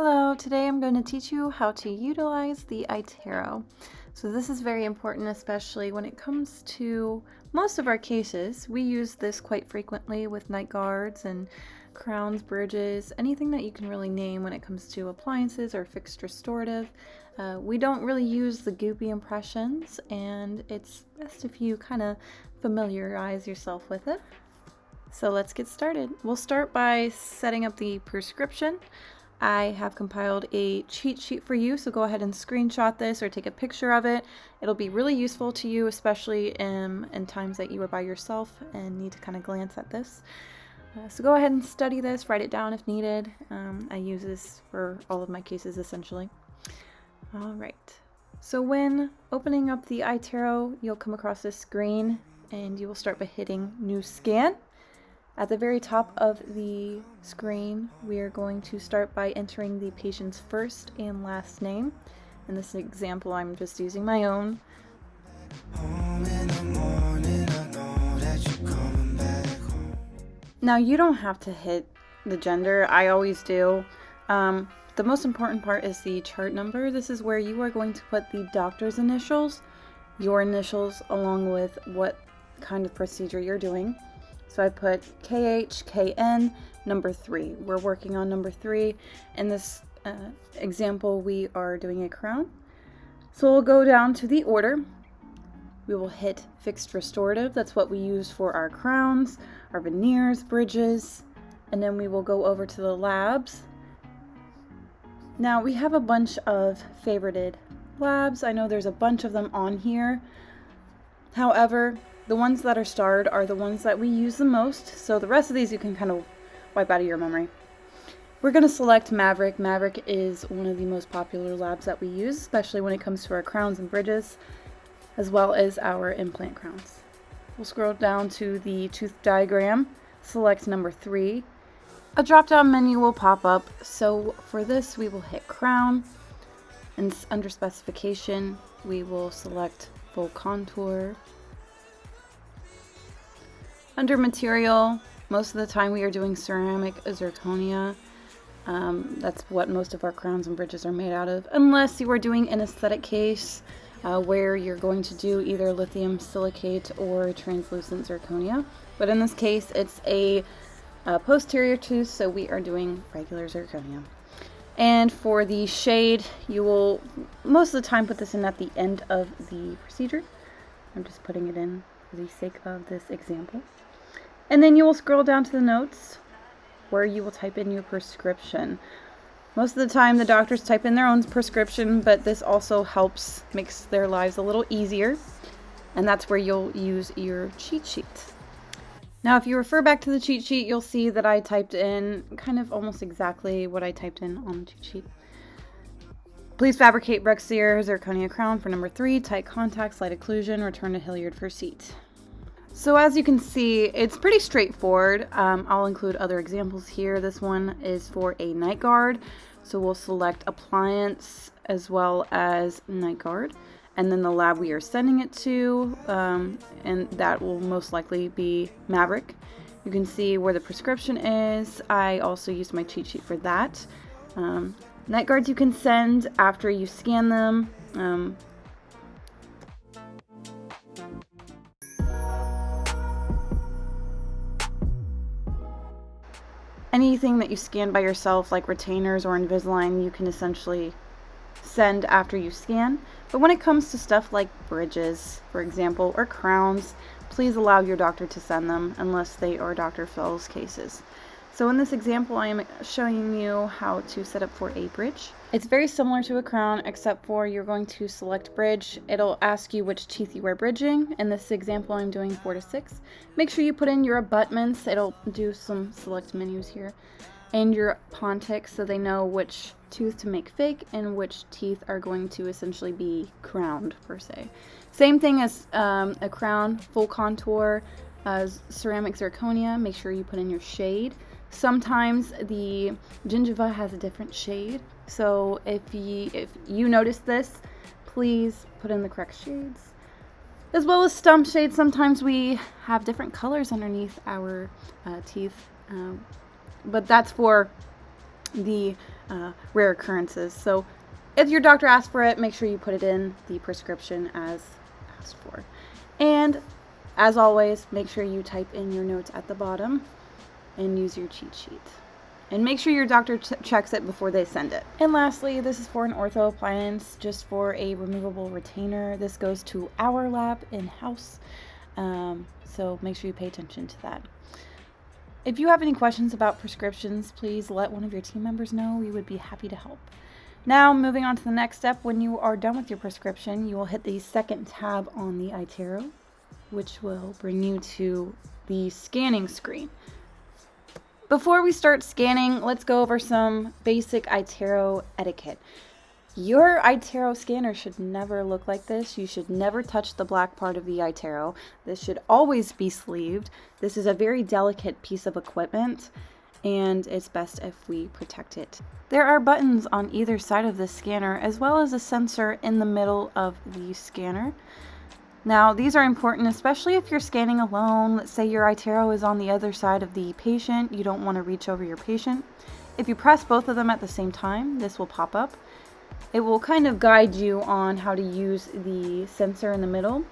Hello, today I'm going to teach you how to utilize the Itero. So this is very important, especially when it comes to most of our cases. We use this quite frequently with night guards and crowns, bridges, anything that you can really name when it comes to appliances or fixed restorative. We don't really use the goopy impressions, and it's best if you kind of familiarize yourself with it. So let's get started. We'll start by setting up the prescription. I have compiled a cheat sheet for you, so go ahead and screenshot this or take a picture of it. It'll be really useful to you, especially in times that you are by yourself and need to kind of glance at this. So go ahead and study this, write it down if needed. I use this for all of my cases essentially. All right, so when opening up the Itero, you'll come across this screen and you will start by hitting New Scan. At the very top of the screen, we are going to start by entering the patient's first and last name. In this example, I'm just using my own. Now, you don't have to hit the gender. I always do. The most important part is the chart number. This is where you are going to put the doctor's initials, your initials, along with what kind of procedure you're doing. So I put KHKN number 3. We're working on number 3. In this example, we are doing a crown. So we'll go down to the order. We will hit fixed restorative. That's what we use for our crowns, our veneers, bridges, and then we will go over to the labs. Now we have a bunch of favorited labs. I know there's a bunch of them on here. However, the ones that are starred are the ones that we use the most, so the rest of these you can kind of wipe out of your memory. We're going to select Maverick. Maverick is one of the most popular labs that we use, especially when it comes to our crowns and bridges, as well as our implant crowns. We'll scroll down to the tooth diagram, select number 3. A drop-down menu will pop up, so for this we will hit Crown, and under Specification we will select Full Contour. Under material, most of the time we are doing ceramic zirconia. That's what most of our crowns and bridges are made out of, unless you are doing an aesthetic case where you're going to do either lithium silicate or translucent zirconia. But in this case, it's a posterior tooth, so we are doing regular zirconia. And for the shade, you will most of the time put this in at the end of the procedure. I'm just putting it in for the sake of this example. And then you will scroll down to the notes where you will type in your prescription. Most of the time the doctors type in their own prescription, but this also makes their lives a little easier. And that's where you'll use your cheat sheet. Now, if you refer back to the cheat sheet, you'll see that I typed in kind of almost exactly what I typed in on the cheat sheet. Please fabricate Brexeer zirconia crown for number 3, tight contact, slight occlusion, return to Hilliard for seat. So as you can see, it's pretty straightforward. I'll include other examples here. This one is for a night guard. So we'll select appliance as well as night guard. And then the lab we are sending it to, and that will most likely be Maverick. You can see where the prescription is. I also used my cheat sheet for that. Night guards you can send after you scan them. Anything that you scan by yourself, like retainers or Invisalign, you can essentially send after you scan. But when it comes to stuff like bridges, for example, or crowns, please allow your doctor to send them unless they are Dr. Phil's cases. So in this example, I am showing you how to set up for a bridge. It's very similar to a crown, except for you're going to select bridge. It'll ask you which teeth you are bridging. In this example, I'm doing 4 to 6. Make sure you put in your abutments. It'll do some select menus here. And your pontics, so they know which tooth to make fake and which teeth are going to essentially be crowned, per se. Same thing as a crown, full contour, ceramic zirconia. Make sure you put in your shade. Sometimes the gingiva has a different shade, so if you notice this, please put in the correct shades. As well as stump shades, sometimes we have different colors underneath our teeth, but that's for the rare occurrences. So if your doctor asks for it, make sure you put it in the prescription as asked for. And as always, make sure you type in your notes at the bottom and use your cheat sheet. And make sure your doctor checks it before they send it. And lastly, this is for an ortho appliance, just for a removable retainer. This goes to our lab in-house, so make sure you pay attention to that. If you have any questions about prescriptions, please let one of your team members know. We would be happy to help. Now, moving on to the next step, when you are done with your prescription, you will hit the second tab on the Itero, which will bring you to the scanning screen. Before we start scanning, let's go over some basic Itero etiquette. Your Itero scanner should never look like this. You should never touch the black part of the Itero. This should always be sleeved. This is a very delicate piece of equipment, and it's best if we protect it. There are buttons on either side of the scanner, as well as a sensor in the middle of the scanner. Now, these are important, especially if you're scanning alone. Let's say your Itero is on the other side of the patient. You don't want to reach over your patient. If you press both of them at the same time, this will pop up. It will kind of guide you on how to use the sensor in the middle,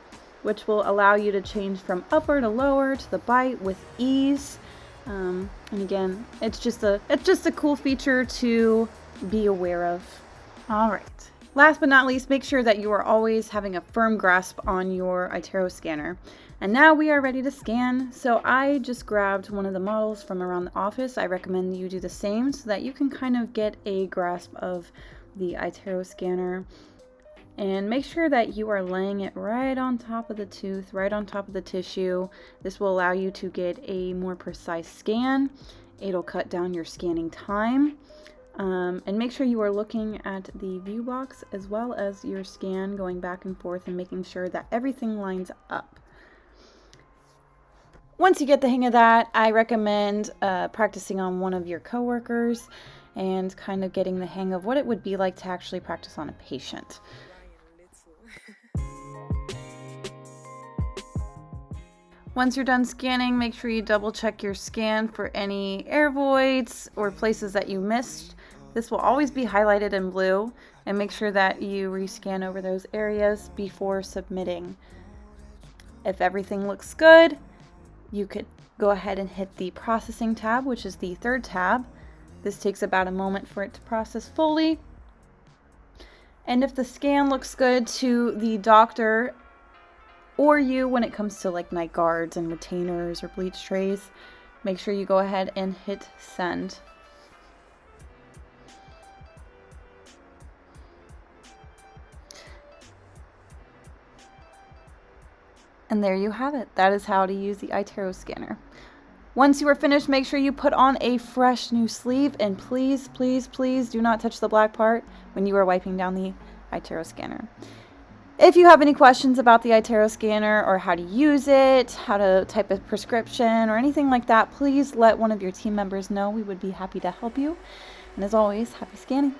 which will allow you to change from upper to lower to the bite with ease. And again, it's just a cool feature to be aware of. All right. Last but not least, make sure that you are always having a firm grasp on your Itero scanner. And now we are ready to scan. So I just grabbed one of the models from around the office. I recommend you do the same so that you can kind of get a grasp of the Itero scanner. And make sure that you are laying it right on top of the tooth, right on top of the tissue. This will allow you to get a more precise scan. It'll cut down your scanning time. And make sure you are looking at the view box as well as your scan, going back and forth and making sure that everything lines up. Once you get the hang of that, I recommend practicing on one of your coworkers and kind of getting the hang of what it would be like to actually practice on a patient. Once you're done scanning, make sure you double check your scan for any air voids or places that you missed. This will always be highlighted in blue, and make sure that you rescan over those areas before submitting. If everything looks good, you could go ahead and hit the processing tab, which is the third tab. This takes about a moment for it to process fully. And if the scan looks good to the doctor or you when it comes to like night guards and retainers or bleach trays, make sure you go ahead and hit send. And there you have it. That is how to use the Itero scanner. Once you are finished, make sure you put on a fresh new sleeve, and please, please, please do not touch the black part when you are wiping down the Itero scanner. If you have any questions about the Itero scanner or how to use it, how to type a prescription or anything like that, please let one of your team members know. We would be happy to help you. And as always, happy scanning.